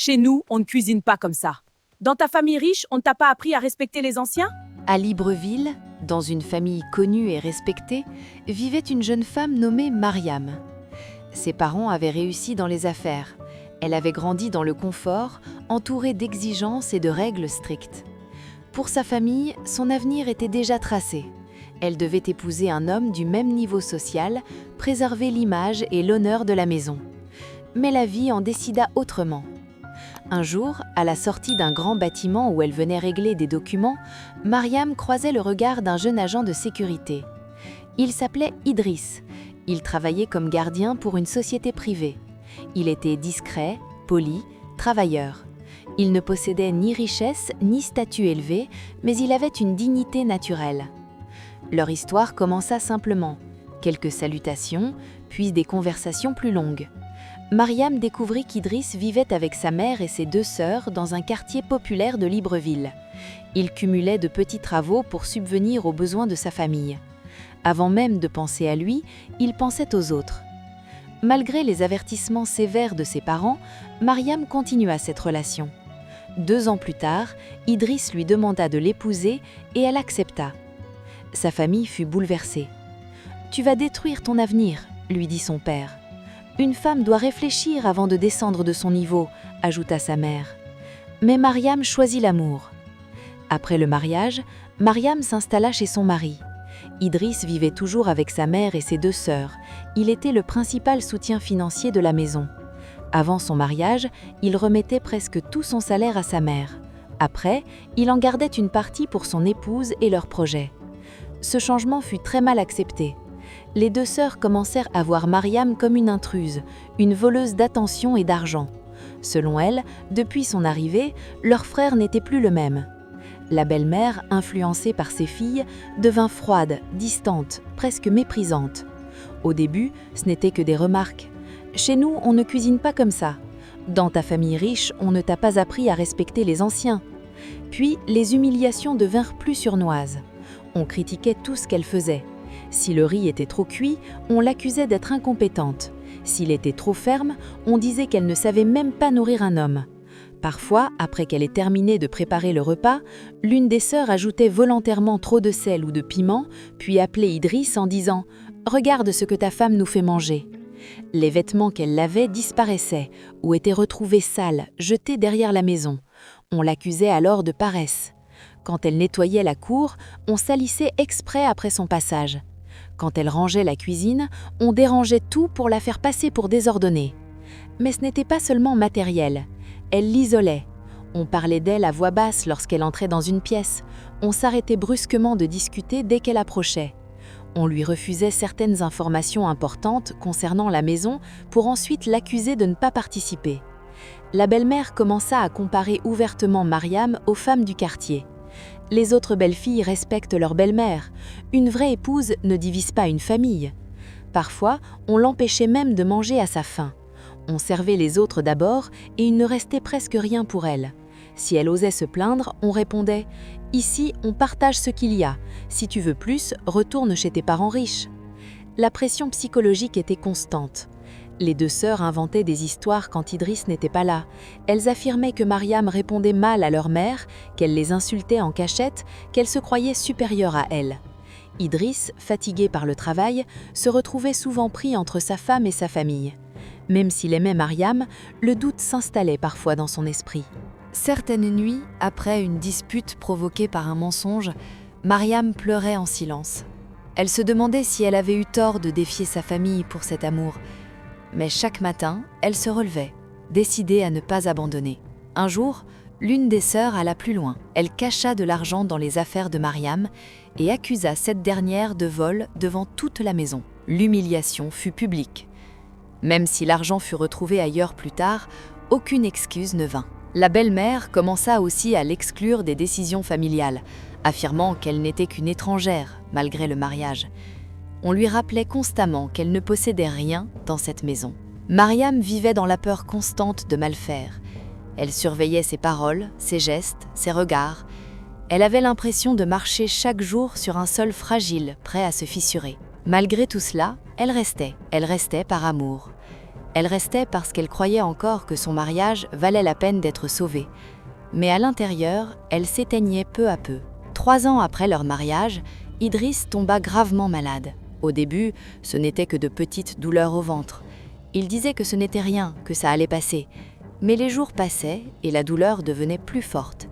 Chez nous, on ne cuisine pas comme ça. Dans ta famille riche, on ne t'a pas appris à respecter les anciens? À Libreville, dans une famille connue et respectée, vivait une jeune femme nommée Mariam. Ses parents avaient réussi dans les affaires. Elle avait grandi dans le confort, entourée d'exigences et de règles strictes. Pour sa famille, son avenir était déjà tracé. Elle devait épouser un homme du même niveau social, préserver l'image et l'honneur de la maison. Mais la vie en décida autrement. Un jour, à la sortie d'un grand bâtiment où elle venait régler des documents, Mariam croisait le regard d'un jeune agent de sécurité. Il s'appelait Idriss. Il travaillait comme gardien pour une société privée. Il était discret, poli, travailleur. Il ne possédait ni richesse ni statut élevé, mais il avait une dignité naturelle. Leur histoire commença simplement. Quelques salutations, puis des conversations plus longues. Mariam découvrit qu'Idriss vivait avec sa mère et ses deux sœurs dans un quartier populaire de Libreville. Il cumulait de petits travaux pour subvenir aux besoins de sa famille. Avant même de penser à lui, il pensait aux autres. Malgré les avertissements sévères de ses parents, Mariam continua cette relation. 2 ans plus tard, Idriss lui demanda de l'épouser et elle accepta. Sa famille fut bouleversée. « Tu vas détruire ton avenir », lui dit son père. « Une femme doit réfléchir avant de descendre de son niveau », ajouta sa mère. Mais Mariam choisit l'amour. Après le mariage, Mariam s'installa chez son mari. Idriss vivait toujours avec sa mère et ses 2 sœurs. Il était le principal soutien financier de la maison. Avant son mariage, il remettait presque tout son salaire à sa mère. Après, il en gardait une partie pour son épouse et leurs projets. Ce changement fut très mal accepté. Les 2 sœurs commencèrent à voir Mariam comme une intruse, une voleuse d'attention et d'argent. Selon elles, depuis son arrivée, leur frère n'était plus le même. La belle-mère, influencée par ses filles, devint froide, distante, presque méprisante. Au début, ce n'était que des remarques. « Chez nous, on ne cuisine pas comme ça. Dans ta famille riche, on ne t'a pas appris à respecter les anciens. » Puis, les humiliations devinrent plus sournoises. On critiquait tout ce qu'elle faisait. Si le riz était trop cuit, on l'accusait d'être incompétente. S'il était trop ferme, on disait qu'elle ne savait même pas nourrir un homme. Parfois, après qu'elle ait terminé de préparer le repas, l'une des sœurs ajoutait volontairement trop de sel ou de piment, puis appelait Idriss en disant « Regarde ce que ta femme nous fait manger ». Les vêtements qu'elle lavait disparaissaient ou étaient retrouvés sales, jetés derrière la maison. On l'accusait alors de paresse. Quand elle nettoyait la cour, on salissait exprès après son passage. Quand elle rangeait la cuisine, on dérangeait tout pour la faire passer pour désordonnée. Mais ce n'était pas seulement matériel. Elle l'isolait. On parlait d'elle à voix basse lorsqu'elle entrait dans une pièce. On s'arrêtait brusquement de discuter dès qu'elle approchait. On lui refusait certaines informations importantes concernant la maison pour ensuite l'accuser de ne pas participer. La belle-mère commença à comparer ouvertement Mariam aux femmes du quartier. Les autres belles-filles respectent leur belle-mère. Une vraie épouse ne divise pas une famille. Parfois, on l'empêchait même de manger à sa faim. On servait les autres d'abord et il ne restait presque rien pour elle. Si elle osait se plaindre, on répondait « Ici, on partage ce qu'il y a. Si tu veux plus, retourne chez tes parents riches. » La pression psychologique était constante. Les 2 sœurs inventaient des histoires quand Idriss n'était pas là. Elles affirmaient que Mariam répondait mal à leur mère, qu'elle les insultait en cachette, qu'elle se croyait supérieure à elle. Idriss, fatigué par le travail, se retrouvait souvent pris entre sa femme et sa famille. Même s'il aimait Mariam, le doute s'installait parfois dans son esprit. Certaines nuits, après une dispute provoquée par un mensonge, Mariam pleurait en silence. Elle se demandait si elle avait eu tort de défier sa famille pour cet amour. Mais chaque matin, elle se relevait, décidée à ne pas abandonner. Un jour, l'une des sœurs alla plus loin. Elle cacha de l'argent dans les affaires de Mariam et accusa cette dernière de vol devant toute la maison. L'humiliation fut publique. Même si l'argent fut retrouvé ailleurs plus tard, aucune excuse ne vint. La belle-mère commença aussi à l'exclure des décisions familiales, affirmant qu'elle n'était qu'une étrangère malgré le mariage. On lui rappelait constamment qu'elle ne possédait rien dans cette maison. Mariam vivait dans la peur constante de mal faire. Elle surveillait ses paroles, ses gestes, ses regards. Elle avait l'impression de marcher chaque jour sur un sol fragile, prêt à se fissurer. Malgré tout cela, elle restait par amour. Elle restait parce qu'elle croyait encore que son mariage valait la peine d'être sauvé. Mais à l'intérieur, elle s'éteignait peu à peu. 3 ans après leur mariage, Idriss tomba gravement malade. Au début, ce n'était que de petites douleurs au ventre. Il disait que ce n'était rien, que ça allait passer. Mais les jours passaient et la douleur devenait plus forte.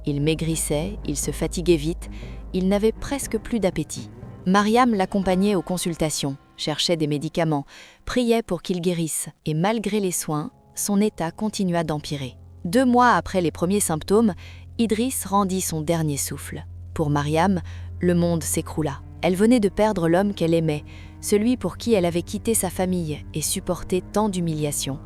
Il maigrissait, il se fatiguait vite, il n'avait presque plus d'appétit. Mariam l'accompagnait aux consultations, cherchait des médicaments, priait pour qu'il guérisse, et malgré les soins, son état continua d'empirer. 2 mois après les premiers symptômes, Idriss rendit son dernier souffle. Pour Mariam, le monde s'écroula. Elle venait de perdre l'homme qu'elle aimait, celui pour qui elle avait quitté sa famille et supporté tant d'humiliations.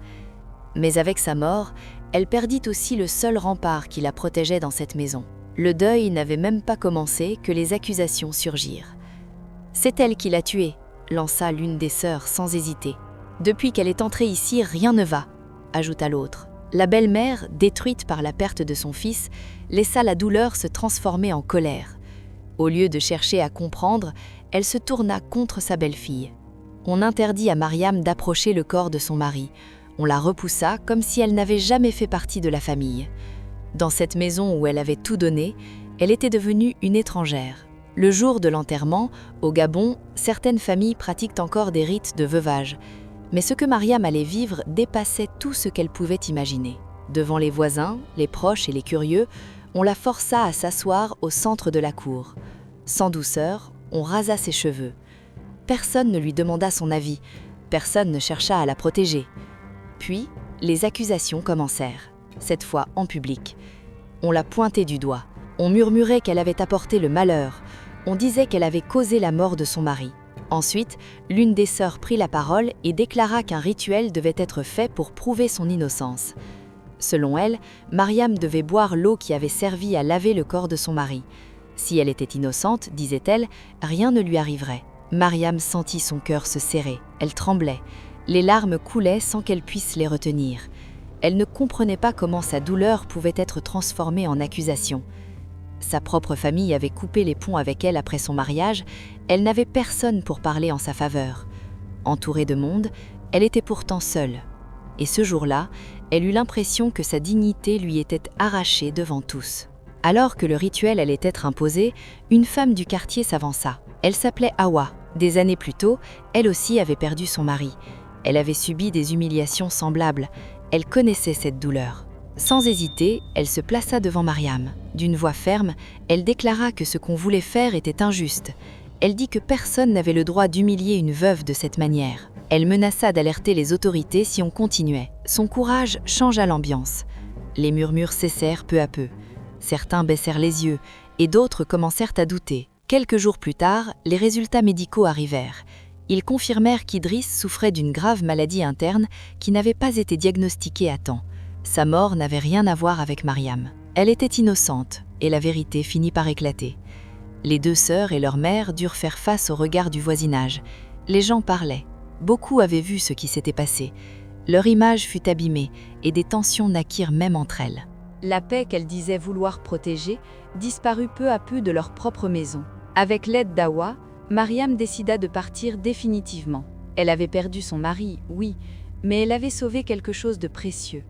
Mais avec sa mort, elle perdit aussi le seul rempart qui la protégeait dans cette maison. Le deuil n'avait même pas commencé que les accusations surgirent. « C'est elle qui l'a tué », lança l'une des sœurs sans hésiter. « Depuis qu'elle est entrée ici, rien ne va », ajouta l'autre. La belle-mère, détruite par la perte de son fils, laissa la douleur se transformer en colère. Au lieu de chercher à comprendre, elle se tourna contre sa belle-fille. On interdit à Mariam d'approcher le corps de son mari. On la repoussa comme si elle n'avait jamais fait partie de la famille. Dans cette maison où elle avait tout donné, elle était devenue une étrangère. Le jour de l'enterrement, au Gabon, certaines familles pratiquent encore des rites de veuvage. Mais ce que Mariam allait vivre dépassait tout ce qu'elle pouvait imaginer. Devant les voisins, les proches et les curieux, on la força à s'asseoir au centre de la cour. Sans douceur, on rasa ses cheveux. Personne ne lui demanda son avis, personne ne chercha à la protéger. Puis, les accusations commencèrent, cette fois en public. On la pointait du doigt, on murmurait qu'elle avait apporté le malheur, on disait qu'elle avait causé la mort de son mari. Ensuite, l'une des sœurs prit la parole et déclara qu'un rituel devait être fait pour prouver son innocence. Selon elle, Mariam devait boire l'eau qui avait servi à laver le corps de son mari. Si elle était innocente, disait-elle, rien ne lui arriverait. Mariam sentit son cœur se serrer, elle tremblait. Les larmes coulaient sans qu'elle puisse les retenir. Elle ne comprenait pas comment sa douleur pouvait être transformée en accusation. Sa propre famille avait coupé les ponts avec elle après son mariage, elle n'avait personne pour parler en sa faveur. Entourée de monde, elle était pourtant seule. Et ce jour-là, elle eut l'impression que sa dignité lui était arrachée devant tous. Alors que le rituel allait être imposé, une femme du quartier s'avança. Elle s'appelait Hawa. Des années plus tôt, elle aussi avait perdu son mari. Elle avait subi des humiliations semblables. Elle connaissait cette douleur. Sans hésiter, elle se plaça devant Mariam. D'une voix ferme, elle déclara que ce qu'on voulait faire était injuste. Elle dit que personne n'avait le droit d'humilier une veuve de cette manière. Elle menaça d'alerter les autorités si on continuait. Son courage changea l'ambiance. Les murmures cessèrent peu à peu. Certains baissèrent les yeux et d'autres commencèrent à douter. Quelques jours plus tard, les résultats médicaux arrivèrent. Ils confirmèrent qu'Idriss souffrait d'une grave maladie interne qui n'avait pas été diagnostiquée à temps. Sa mort n'avait rien à voir avec Mariam. Elle était innocente et la vérité finit par éclater. Les 2 sœurs et leur mère durent faire face au regard du voisinage. Les gens parlaient. Beaucoup avaient vu ce qui s'était passé. Leur image fut abîmée et des tensions naquirent même entre elles. La paix qu'elles disaient vouloir protéger disparut peu à peu de leur propre maison. Avec l'aide d'Hawa, Mariam décida de partir définitivement. Elle avait perdu son mari, oui, mais elle avait sauvé quelque chose de précieux.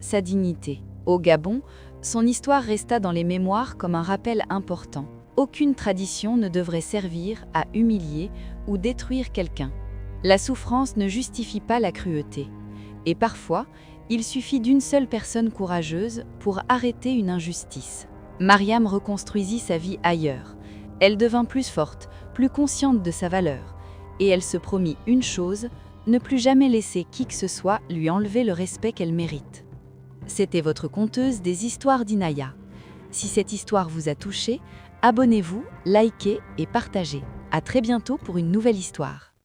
Sa dignité. Au Gabon, son histoire resta dans les mémoires comme un rappel important. Aucune tradition ne devrait servir à humilier ou détruire quelqu'un. La souffrance ne justifie pas la cruauté. Et parfois, il suffit d'une seule personne courageuse pour arrêter une injustice. Mariam reconstruisit sa vie ailleurs. Elle devint plus forte, plus consciente de sa valeur. Et elle se promit une chose, ne plus jamais laisser qui que ce soit lui enlever le respect qu'elle mérite. C'était votre conteuse des histoires d'Inaya. Si cette histoire vous a touché, abonnez-vous, likez et partagez. À très bientôt pour une nouvelle histoire.